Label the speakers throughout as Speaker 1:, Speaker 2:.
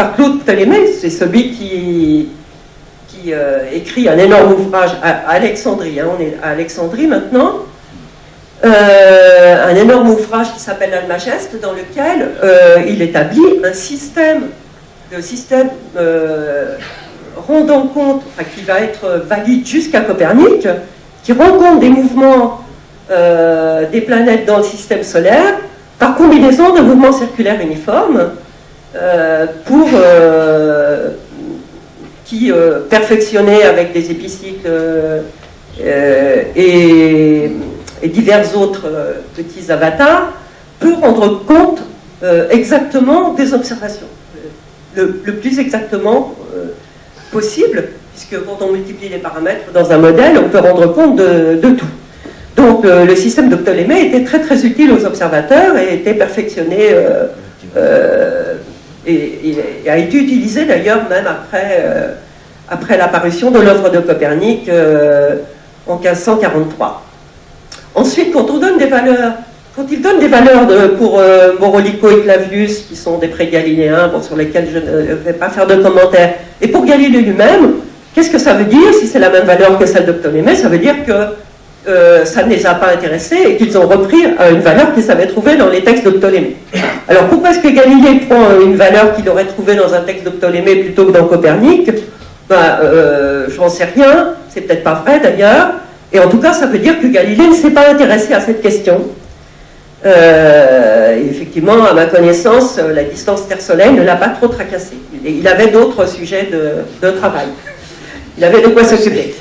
Speaker 1: par Claude Ptolémée, c'est celui qui écrit un énorme ouvrage à Alexandrie, hein, on est à Alexandrie maintenant, un énorme ouvrage qui s'appelle L'Almageste, dans lequel il établit un système rendant compte, enfin, qui va être valide jusqu'à Copernic, qui rend compte des mouvements des planètes dans le système solaire par combinaison de mouvements circulaires uniformes qui perfectionnés avec des épicycles et divers autres petits avatars, peut rendre compte exactement des observations, le plus exactement possible, puisque quand on multiplie les paramètres dans un modèle, on peut rendre compte de tout. Donc le système de Ptolémée était très très utile aux observateurs et était perfectionné et a été utilisé d'ailleurs même après l'apparition de l'œuvre de Copernic en 1543. Ensuite, quand il donne des valeurs pour Maurolyco et Clavius, qui sont des pré-galiléens, bon, sur lesquels je ne vais pas faire de commentaires, et pour Galilée lui-même, qu'est-ce que ça veut dire? Si c'est la même valeur que celle de Ptolémée, ça veut dire que ça ne les a pas intéressés et qu'ils ont repris une valeur qu'ils avaient trouvée dans les textes de Ptolémée. Alors pourquoi est-ce que Galilée prend une valeur qu'il aurait trouvée dans un texte de Ptolémée plutôt que dans Copernic? J'en sais rien, c'est peut-être pas vrai d'ailleurs, et en tout cas ça veut dire que Galilée ne s'est pas intéressé à cette question. Effectivement, à ma connaissance, la distance Terre-Soleil ne l'a pas trop tracassé. Il avait d'autres sujets de travail. Il avait de quoi s'occuper.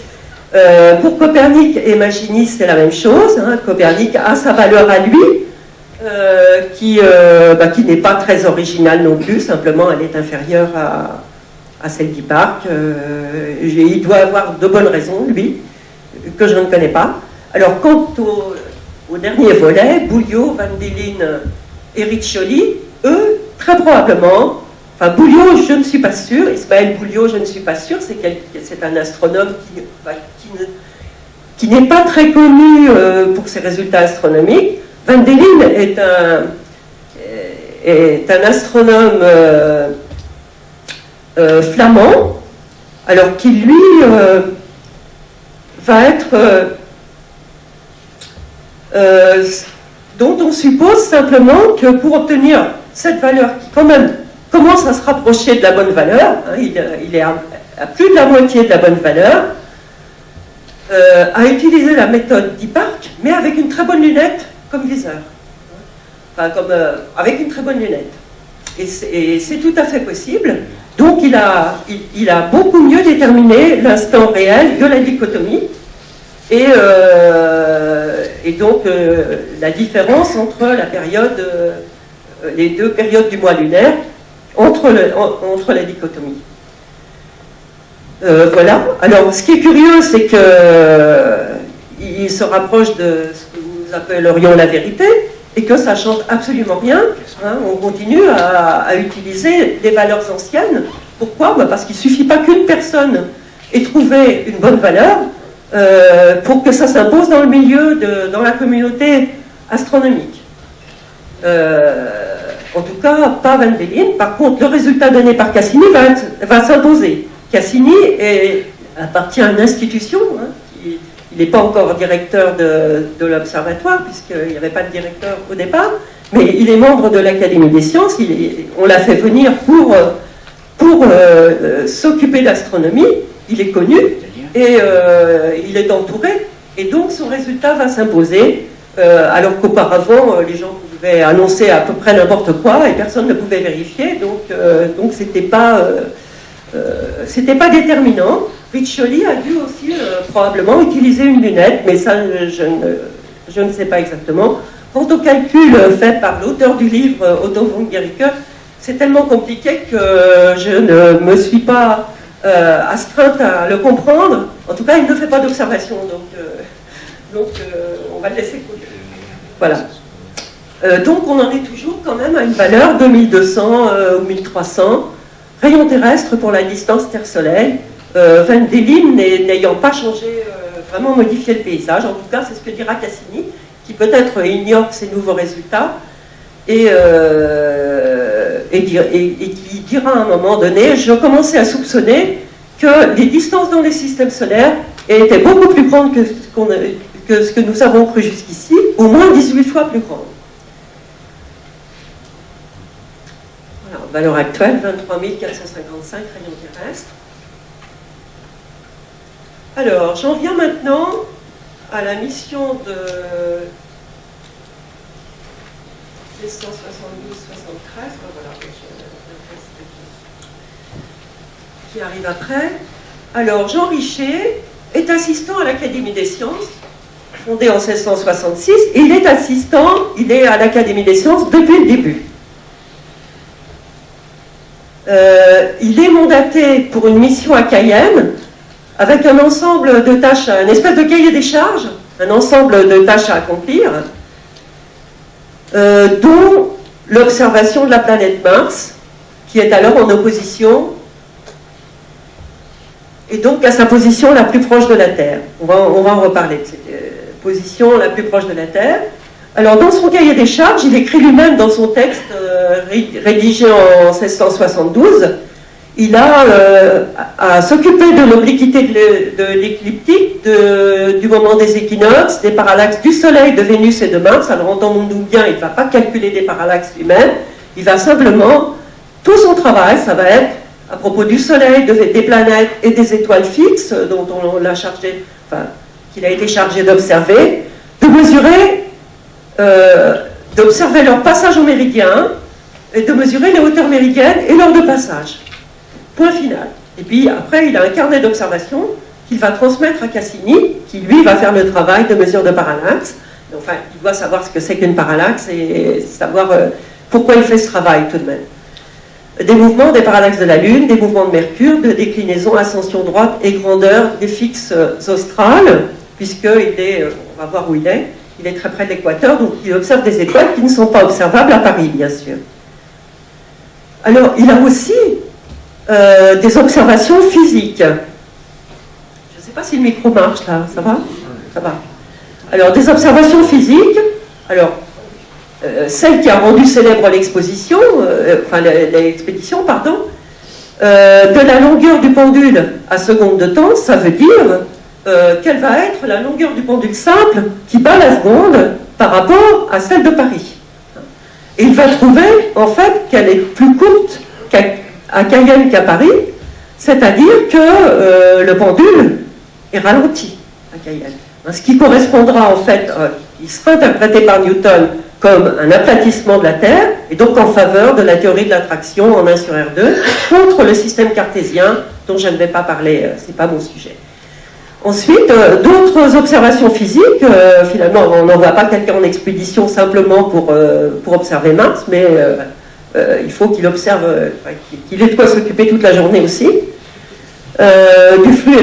Speaker 1: Pour Copernic et Magini, c'est la même chose. Hein. Copernic a sa valeur à lui, qui n'est pas très originale non plus, simplement elle est inférieure à celle d'Hipparque. Il doit avoir de bonnes raisons, lui, que je ne connais pas. Alors, quant au dernier volet, Bouliot, Van Delen et Riccioli, eux, très probablement, enfin Bouliot, je ne suis pas sûr, Ismaël Bouliot, je ne suis pas sûr, c'est un astronome qui n'est pas très connu pour ses résultats astronomiques. Van Delen est un astronome flamand, alors qui lui va être dont on suppose simplement que pour obtenir cette valeur qui quand même commence à se rapprocher de la bonne valeur, hein, il est à plus de la moitié de la bonne valeur, a utilisé la méthode d'Hipparque, mais avec une très bonne lunette comme viseur. Enfin, avec une très bonne lunette. Et c'est tout à fait possible. Donc il a beaucoup mieux déterminé l'instant réel de la dichotomie et donc la différence entre les deux périodes du mois lunaire entre la dichotomie. Voilà. Alors, ce qui est curieux, c'est qu'il se rapproche de ce que nous appellerions la vérité, et que ça ne change absolument rien. Hein, on continue à utiliser des valeurs anciennes. Pourquoi? Parce qu'il ne suffit pas qu'une personne ait trouvé une bonne valeur pour que ça s'impose dans le milieu, dans la communauté astronomique. En tout cas, pas Van Delen. Par contre, le résultat donné par Cassini va s'imposer. Cassini appartient à une institution. Hein, il n'est pas encore directeur de l'Observatoire, puisqu'il n'y avait pas de directeur au départ, mais il est membre de l'Académie des sciences. On l'a fait venir pour s'occuper d'astronomie. Il est connu et il est entouré. Et donc, son résultat va s'imposer, alors qu'auparavant, les gens pouvaient annoncer à peu près n'importe quoi et personne ne pouvait vérifier. Donc c'était pas déterminant. Riccioli a dû aussi probablement utiliser une lunette, mais ça, je ne sais pas exactement. Quant au calcul fait par l'auteur du livre, Otto von Guericke, c'est tellement compliqué que je ne me suis pas astreinte à le comprendre. En tout cas, il ne fait pas d'observation, donc on va le laisser couler. Voilà. Donc on en est toujours quand même à une valeur de 1200 ou 1300 rayons terrestres pour la distance Terre-Soleil. Van Delen n'ayant pas changé, vraiment modifié le paysage, en tout cas c'est ce que dira Cassini, qui peut-être ignore ces nouveaux résultats, et et qui dira à un moment donné, je commençais à soupçonner que les distances dans les systèmes solaires étaient beaucoup plus grandes que ce que nous avons cru jusqu'ici, au moins 18 fois plus grandes. Voilà, valeur actuelle, 23 455 rayons terrestres. Alors, j'en viens maintenant à la mission de 172-73, voilà, qui arrive après. Alors, Jean Richer est assistant à l'Académie des sciences, fondée en 1666, et il est à l'Académie des sciences depuis le début. Il est mandaté pour une mission à Cayenne, avec un ensemble de tâches, une espèce de cahier des charges, un ensemble de tâches à accomplir, dont l'observation de la planète Mars, qui est alors en opposition, et donc à sa position la plus proche de la Terre. On va en reparler de cette position la plus proche de la Terre. Alors, dans son cahier des charges, il écrit lui-même dans son texte rédigé en 1672, il a à s'occuper de l'obliquité de l'écliptique, du moment des équinoxes, des parallaxes du Soleil, de Vénus et de Mars. Alors, entendons-nous bien, il ne va pas calculer des parallaxes lui-même, il va simplement, tout son travail, ça va être à propos du Soleil, des planètes et des étoiles fixes, dont on l'a chargé, enfin, qu'il a été chargé d'observer, de mesurer, d'observer leur passage au méridien, et de mesurer les hauteurs méridiennes et l'heure de passage. Point final. Et puis après, il a un carnet d'observation qu'il va transmettre à Cassini, qui lui va faire le travail de mesure de parallaxe. Enfin, il doit savoir ce que c'est qu'une parallaxe et savoir pourquoi il fait ce travail tout de même. Des mouvements des parallaxes de la Lune, des mouvements de Mercure, de déclinaison, ascension droite et grandeur des fixes australes, puisqu'il est, on va voir où il est très près de l'équateur, donc il observe des étoiles qui ne sont pas observables à Paris, bien sûr. Alors, il a aussi des observations physiques. Je ne sais pas si le micro marche là, ça va? Ça va. Alors, des observations physiques, alors, celle qui a rendu célèbre l'exposition, enfin l'expédition, pardon, de la longueur du pendule à seconde de temps, ça veut dire quelle va être la longueur du pendule simple qui bat la seconde par rapport à celle de Paris. Et il va trouver, en fait, qu'elle est plus courte à Cayenne qu'à Paris, c'est-à-dire que le pendule est ralenti à Cayenne. Ce qui correspondra, en fait, il sera interprété par Newton comme un aplatissement de la Terre, et donc en faveur de la théorie de l'attraction en 1 sur R2, contre le système cartésien, dont je ne vais pas parler, ce n'est pas mon sujet. Ensuite, d'autres observations physiques, finalement, on n'envoie pas quelqu'un en expédition simplement pour observer Mars, mais il faut qu'il observe, qu'il ait de quoi s'occuper toute la journée aussi, du flux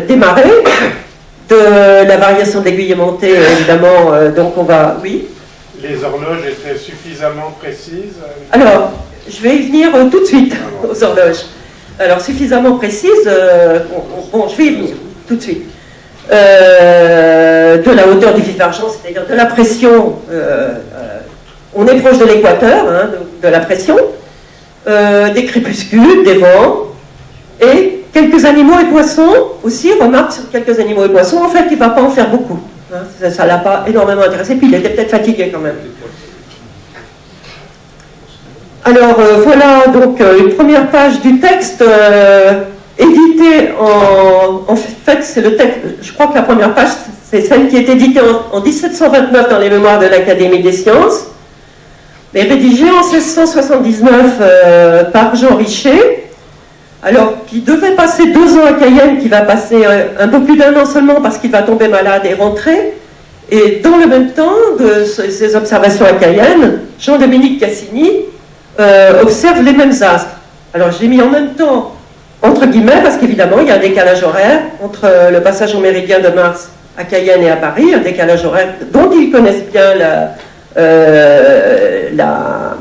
Speaker 1: des marées, de la variation de l'aiguille aimantée, évidemment, donc on va, oui.
Speaker 2: Les horloges étaient suffisamment précises?
Speaker 1: Alors, je vais y venir tout de suite aux horloges. Alors, suffisamment précises, bon, je vais y venir tout de suite. De la hauteur du divergence, c'est-à-dire de la pression, on est proche de l'équateur, hein, de la pression, des crépuscules, des vents, et quelques animaux et poissons aussi, remarque sur quelques animaux et poissons, en fait, il ne va pas en faire beaucoup. Hein, ça ne l'a pas énormément intéressé, puis il était peut-être fatigué quand même. Alors, voilà donc une première page du texte édité en fait, c'est le texte, je crois que la première page, c'est celle qui est éditée en 1729 dans les mémoires de l'Académie des sciences, mais rédigée en 1679 par Jean Richer, alors qui devait passer 2 ans à Cayenne, qui va passer un peu plus d'1 an seulement parce qu'il va tomber malade et rentrer. Et dans le même temps de ces observations à Cayenne, Jean-Dominique Cassini observe les mêmes astres. Alors j'ai mis en même temps, entre guillemets, parce qu'évidemment il y a un décalage horaire entre le passage au méridien de Mars à Cayenne et à Paris, un décalage horaire dont ils connaissent bien la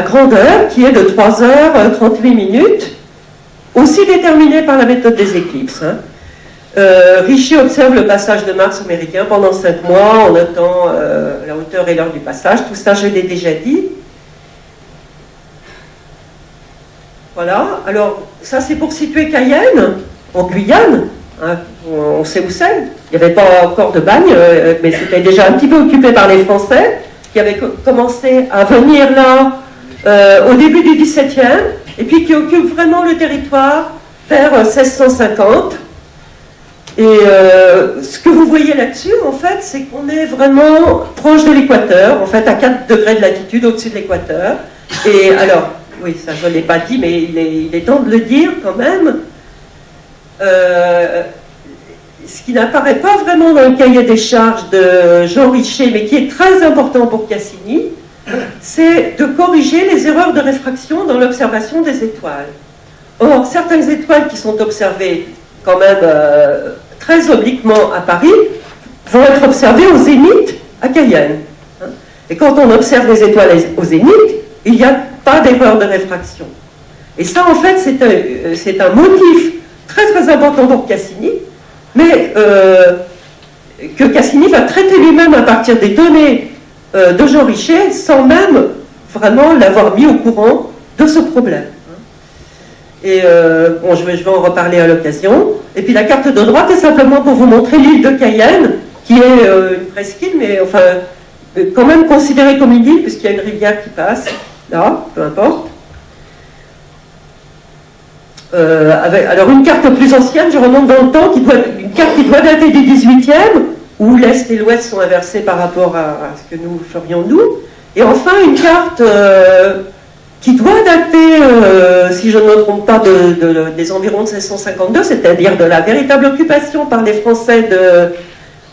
Speaker 1: grandeur, qui est de 3h38, aussi déterminé par la méthode des éclipses. Hein. Richer observe le passage de Mars au méridien pendant 5 mois, en notant la hauteur et l'heure du passage. Tout ça, je l'ai déjà dit. Voilà, alors ça c'est pour situer Cayenne, en Guyane, hein, on sait où c'est. Il n'y avait pas encore de bagne, mais c'était déjà un petit peu occupé par les Français, qui avaient commencé à venir là au début du XVIIe, et puis qui occupent vraiment le territoire vers 1650. Et ce que vous voyez là-dessus, en fait, c'est qu'on est vraiment proche de l'équateur, en fait à 4 degrés de latitude au-dessus de l'équateur. Et alors, oui, ça je ne l'ai pas dit, mais il est temps de le dire quand même. Ce qui n'apparaît pas vraiment dans le cahier des charges de Jean Richer, mais qui est très important pour Cassini, c'est de corriger les erreurs de réfraction dans l'observation des étoiles. Or, certaines étoiles qui sont observées quand même très obliquement à Paris vont être observées au zénith à Cayenne. Et quand on observe les étoiles au zénith, il n'y a pas d'erreur de réfraction. Et ça, en fait, c'est un motif très très important pour Cassini, mais que Cassini va traiter lui-même à partir des données de Jean Richer, sans même vraiment l'avoir mis au courant de ce problème. Et bon, je vais en reparler à l'occasion. Et puis la carte de droite est simplement pour vous montrer l'île de Cayenne, qui est une presqu'île, mais enfin, quand même considérée comme une île, puisqu'il y a une rivière qui passe, là, peu importe. Alors une carte plus ancienne, je remonte dans le temps, une carte qui doit dater du 18e, où l'Est et l'Ouest sont inversés par rapport à ce que nous ferions nous. Et enfin une carte qui doit dater, si je ne me trompe pas, des environs de 1652, c'est-à-dire de la véritable occupation par les Français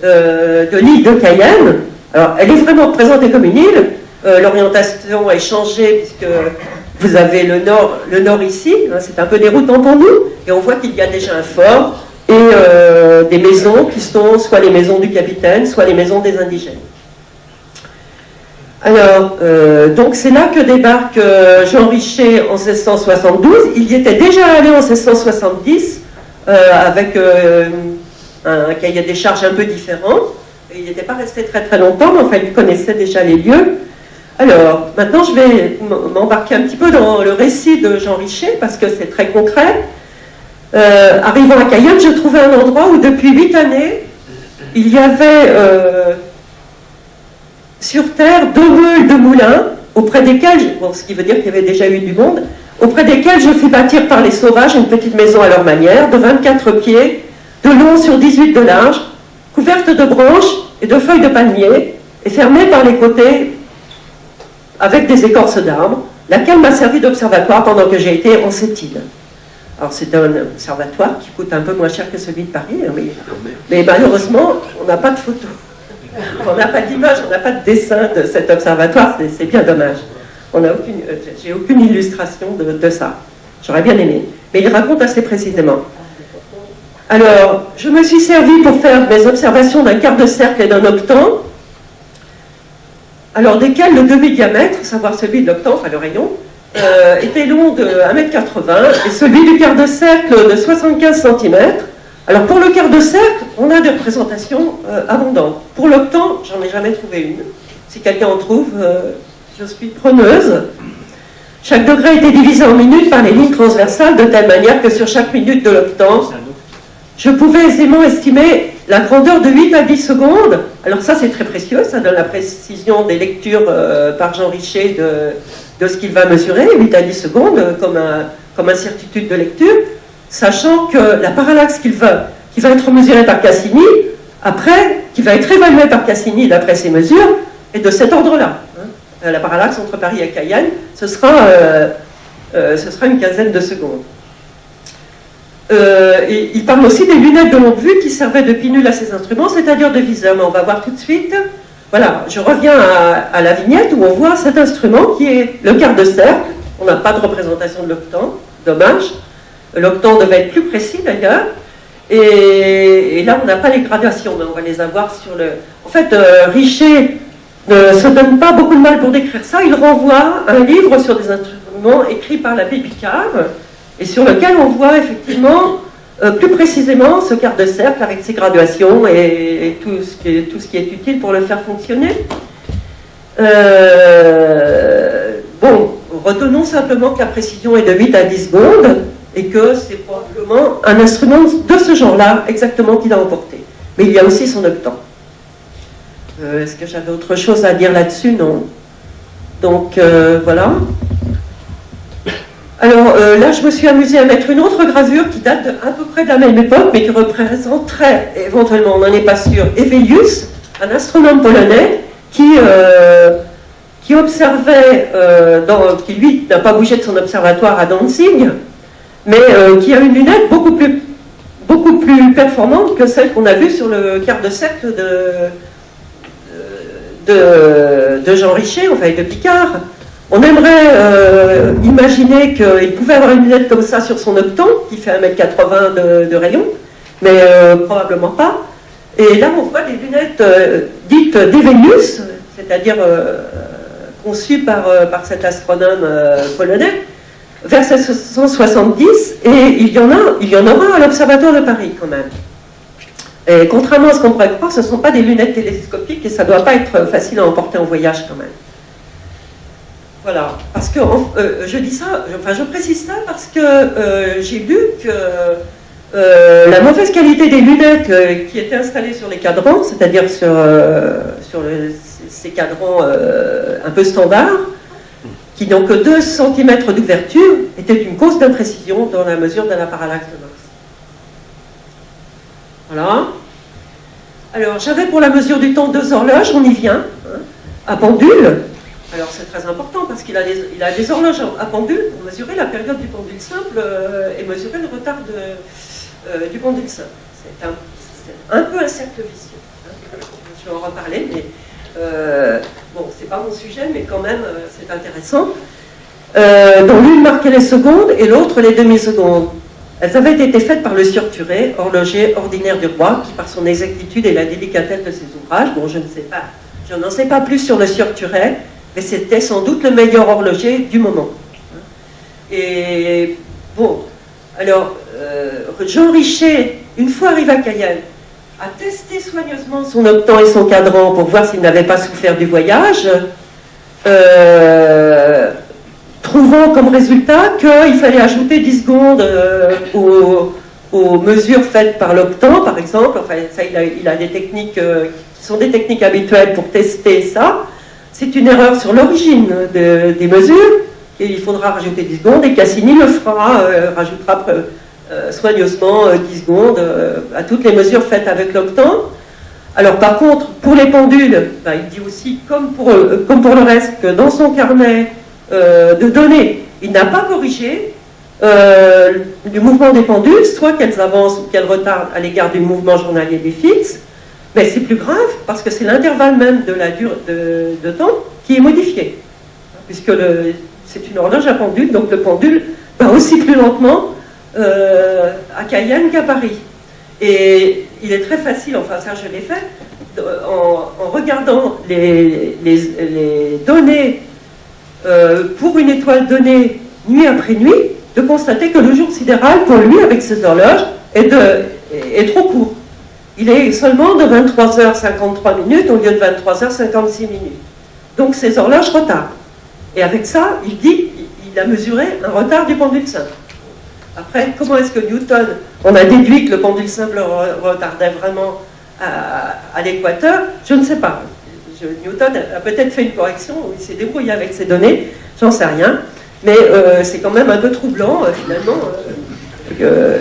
Speaker 1: de l'île de Cayenne. Alors elle est vraiment présentée comme une île, l'orientation est changée puisque vous avez le nord ici, hein, c'est un peu déroutant pour nous, et on voit qu'il y a déjà un fort et des maisons qui sont soit les maisons du capitaine, soit les maisons des indigènes. Alors, donc c'est là que débarque Jean Richer en 1672. Il y était déjà allé en 1670 avec un cahier des charges un peu différent. Et il n'était pas resté très très longtemps, mais enfin il connaissait déjà les lieux. Alors, maintenant je vais m'embarquer un petit peu dans le récit de Jean Richer, parce que c'est très concret. Arrivant à Cayenne, je trouvais un endroit où depuis 8 années, il y avait sur terre 2 meules de moulins, auprès desquels, bon, ce qui veut dire qu'il y avait déjà eu du monde, auprès desquels je fis bâtir par les sauvages une petite maison à leur manière, de 24 pieds, de long sur 18 de large, couverte de branches et de feuilles de palmier, et fermée par les côtés avec des écorces d'arbres, laquelle m'a servi d'observatoire pendant que j'ai été en cette île. Alors c'est un observatoire qui coûte un peu moins cher que celui de Paris, hein, mais malheureusement, on n'a pas de photos. On n'a pas d'image, on n'a pas de dessin de cet observatoire, c'est bien dommage. J'ai aucune illustration de ça. J'aurais bien aimé. Mais il raconte assez précisément. Alors, je me suis servi pour faire mes observations d'un quart de cercle et d'un octant, alors desquels le demi-diamètre, savoir celui de l'octant, enfin le rayon, était long de 1,80 m et celui du quart de cercle de 75 cm. Alors pour le quart de cercle, on a des représentations abondantes. Pour l'octant, j'en ai jamais trouvé une. Si quelqu'un en trouve, je suis preneuse. Chaque degré était divisé en minutes par les lignes transversales de telle manière que sur chaque minute de l'octant, je pouvais aisément estimer la grandeur de 8 à 10 secondes. Alors ça c'est très précieux, ça donne la précision des lectures par Jean Richer de ce qu'il va mesurer, 8 à 10 secondes comme incertitude de lecture, sachant que la parallaxe qui va être mesurée par Cassini, après, qui va être évaluée par Cassini d'après ses mesures, est de cet ordre-là. Hein. La parallaxe entre Paris et Cayenne, ce sera une quinzaine de secondes. Et il parle aussi des lunettes de longue vue qui servaient de pinule à ces instruments, c'est-à-dire de viseur. Mais on va voir tout de suite. Voilà, je reviens à la vignette où on voit cet instrument qui est le quart de cercle. On n'a pas de représentation de l'octant, dommage. L'octant devait être plus précis d'ailleurs. Et là, on n'a pas les gradations, mais on va les avoir sur le... En fait, Richer ne se donne pas beaucoup de mal pour décrire ça. Il renvoie un livre sur des instruments écrit par l'abbé Picard, et sur lequel on voit effectivement plus précisément ce quart de cercle avec ses graduations et tout ce qui est utile pour le faire fonctionner. Bon, retenons simplement que la précision est de 8 à 10 secondes et que c'est probablement un instrument de ce genre-là exactement qu'il a emporté. Mais il y a aussi son octant. Est-ce que j'avais autre chose à dire là-dessus? Non. Donc, voilà. Alors là, je me suis amusée à mettre une autre gravure qui date à peu près de la même époque, mais qui représenterait, éventuellement, on n'en est pas sûr, Hevelius, un astronome polonais qui observait, qui lui n'a pas bougé de son observatoire à Danzig, mais qui a une lunette beaucoup plus performante que celle qu'on a vue sur le quart de cercle de Jean Richer, enfin de Picard. On aimerait imaginer qu'il pouvait avoir une lunette comme ça sur son octant, qui fait 1,80 m de rayon, mais probablement pas. Et là, on voit des lunettes dites d'Hevelius, c'est-à-dire conçues par cet astronome polonais, vers 1770, et il y en aura à l'Observatoire de Paris quand même. Et contrairement à ce qu'on pourrait croire, ce ne sont pas des lunettes télescopiques et ça ne doit pas être facile à emporter en voyage quand même. Voilà, parce que je dis ça, enfin je précise ça parce que j'ai lu que la mauvaise qualité des lunettes qui étaient installées sur les cadrans, c'est-à-dire sur ces cadrans un peu standards, qui n'ont que 2 cm d'ouverture, était une cause d'imprécision dans la mesure de la parallaxe de Mach. Voilà. Alors, j'avais pour la mesure du temps 2 horloges, on y vient, hein, à pendule. Alors, c'est très important parce qu'il a des horloges à pendule pour mesurer la période du pendule simple et mesurer le retard du pendule simple. C'est un peu un cercle vicieux. Hein. Je vais en reparler, mais bon, c'est pas mon sujet, mais quand même, c'est intéressant. Dont l'une marquait les secondes et l'autre les demi-secondes. Elles avaient été faites par le Sieur Thuré, horloger ordinaire du roi, qui par son exactitude et la délicatesse de ses ouvrages, bon, je n'en sais pas plus sur le Sieur Thuré, mais c'était sans doute le meilleur horloger du moment. Et bon, alors, Jean Richer, une fois arrivé à Cayenne, a testé soigneusement son octant et son cadran pour voir s'il n'avait pas souffert du voyage, trouvant comme résultat qu'il fallait ajouter 10 secondes aux mesures faites par l'octant, par exemple. Enfin, ça, il a des techniques qui sont des techniques habituelles pour tester ça. C'est une erreur sur l'origine des mesures, et il faudra rajouter 10 secondes, et Cassini le fera, rajoutera soigneusement 10 secondes à toutes les mesures faites avec l'octant. Alors par contre, pour les pendules, ben, il dit aussi, comme pour le reste, que dans son carnet de données, il n'a pas corrigé le mouvement des pendules, soit qu'elles avancent ou qu'elles retardent à l'égard du mouvement journalier des fixes, mais c'est plus grave parce que c'est l'intervalle même de la durée de temps qui est modifié, puisque c'est une horloge à pendule, donc le pendule va aussi plus lentement à Cayenne qu'à Paris. Et il est très facile, enfin ça je l'ai fait, en regardant les données pour une étoile donnée nuit après nuit, de constater que le jour sidéral pour lui avec ses horloges est trop court. Il est seulement de 23h53 minutes au lieu de 23h56 minutes. Donc ces horloges retardent. Et avec ça, il dit, il a mesuré un retard du pendule simple. Après, comment est-ce que Newton, on a déduit que le pendule simple retardait vraiment à l'équateur? Je ne sais pas. Newton a peut-être fait une correction, ou il s'est débrouillé avec ses données, j'en sais rien. Mais c'est quand même un peu troublant, finalement, que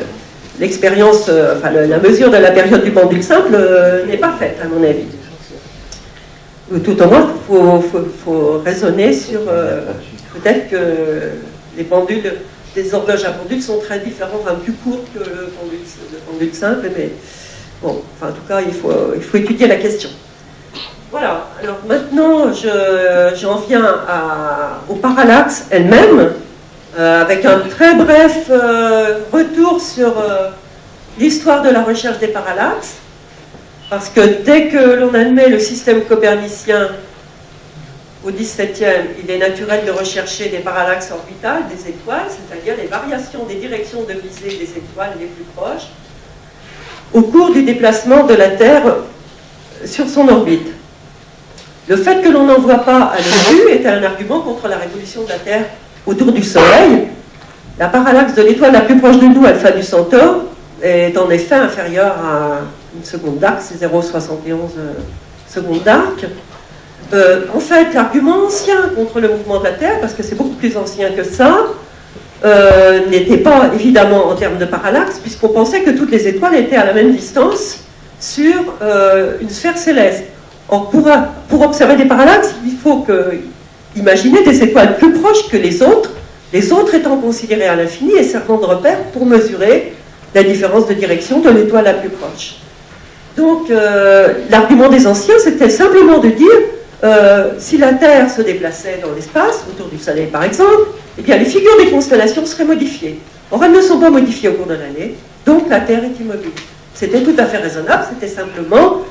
Speaker 1: l'expérience, enfin la mesure de la période du pendule simple n'est pas faite, à mon avis. Tout au moins, il faut raisonner sur peut-être que les pendules, les horloges à pendule sont très différentes, enfin plus courtes que le pendule simple, mais bon, enfin, en tout cas, il faut étudier la question. Voilà, alors maintenant j'en viens au parallaxe elle-même, avec un très bref retour sur l'histoire de la recherche des parallaxes, parce que dès que l'on admet le système copernicien au XVIIe, il est naturel de rechercher des parallaxes orbitales des étoiles, c'est-à-dire les variations des directions de visée des étoiles les plus proches, au cours du déplacement de la Terre sur son orbite. Le fait que l'on n'en voit pas à l'œil nu était un argument contre la révolution de la Terre autour du Soleil. La parallaxe de l'étoile la plus proche de nous, Alpha du Centaure, est en effet inférieure à une seconde d'arc, c'est 0,71 secondes d'arc. En fait, l'argument ancien contre le mouvement de la Terre, parce que c'est beaucoup plus ancien que ça, n'était pas évidemment en termes de parallaxe, puisqu'on pensait que toutes les étoiles étaient à la même distance sur une sphère céleste. Or, pour observer des parallaxes, il faut imaginer des étoiles plus proches que les autres étant considérées à l'infini et servant de repère pour mesurer la différence de direction de l'étoile la plus proche. Donc, l'argument des anciens, c'était simplement de dire, si la Terre se déplaçait dans l'espace, autour du Soleil par exemple, eh bien les figures des constellations seraient modifiées. Or, elles ne sont pas modifiées au cours de l'année, donc la Terre est immobile. C'était tout à fait raisonnable, c'était simplement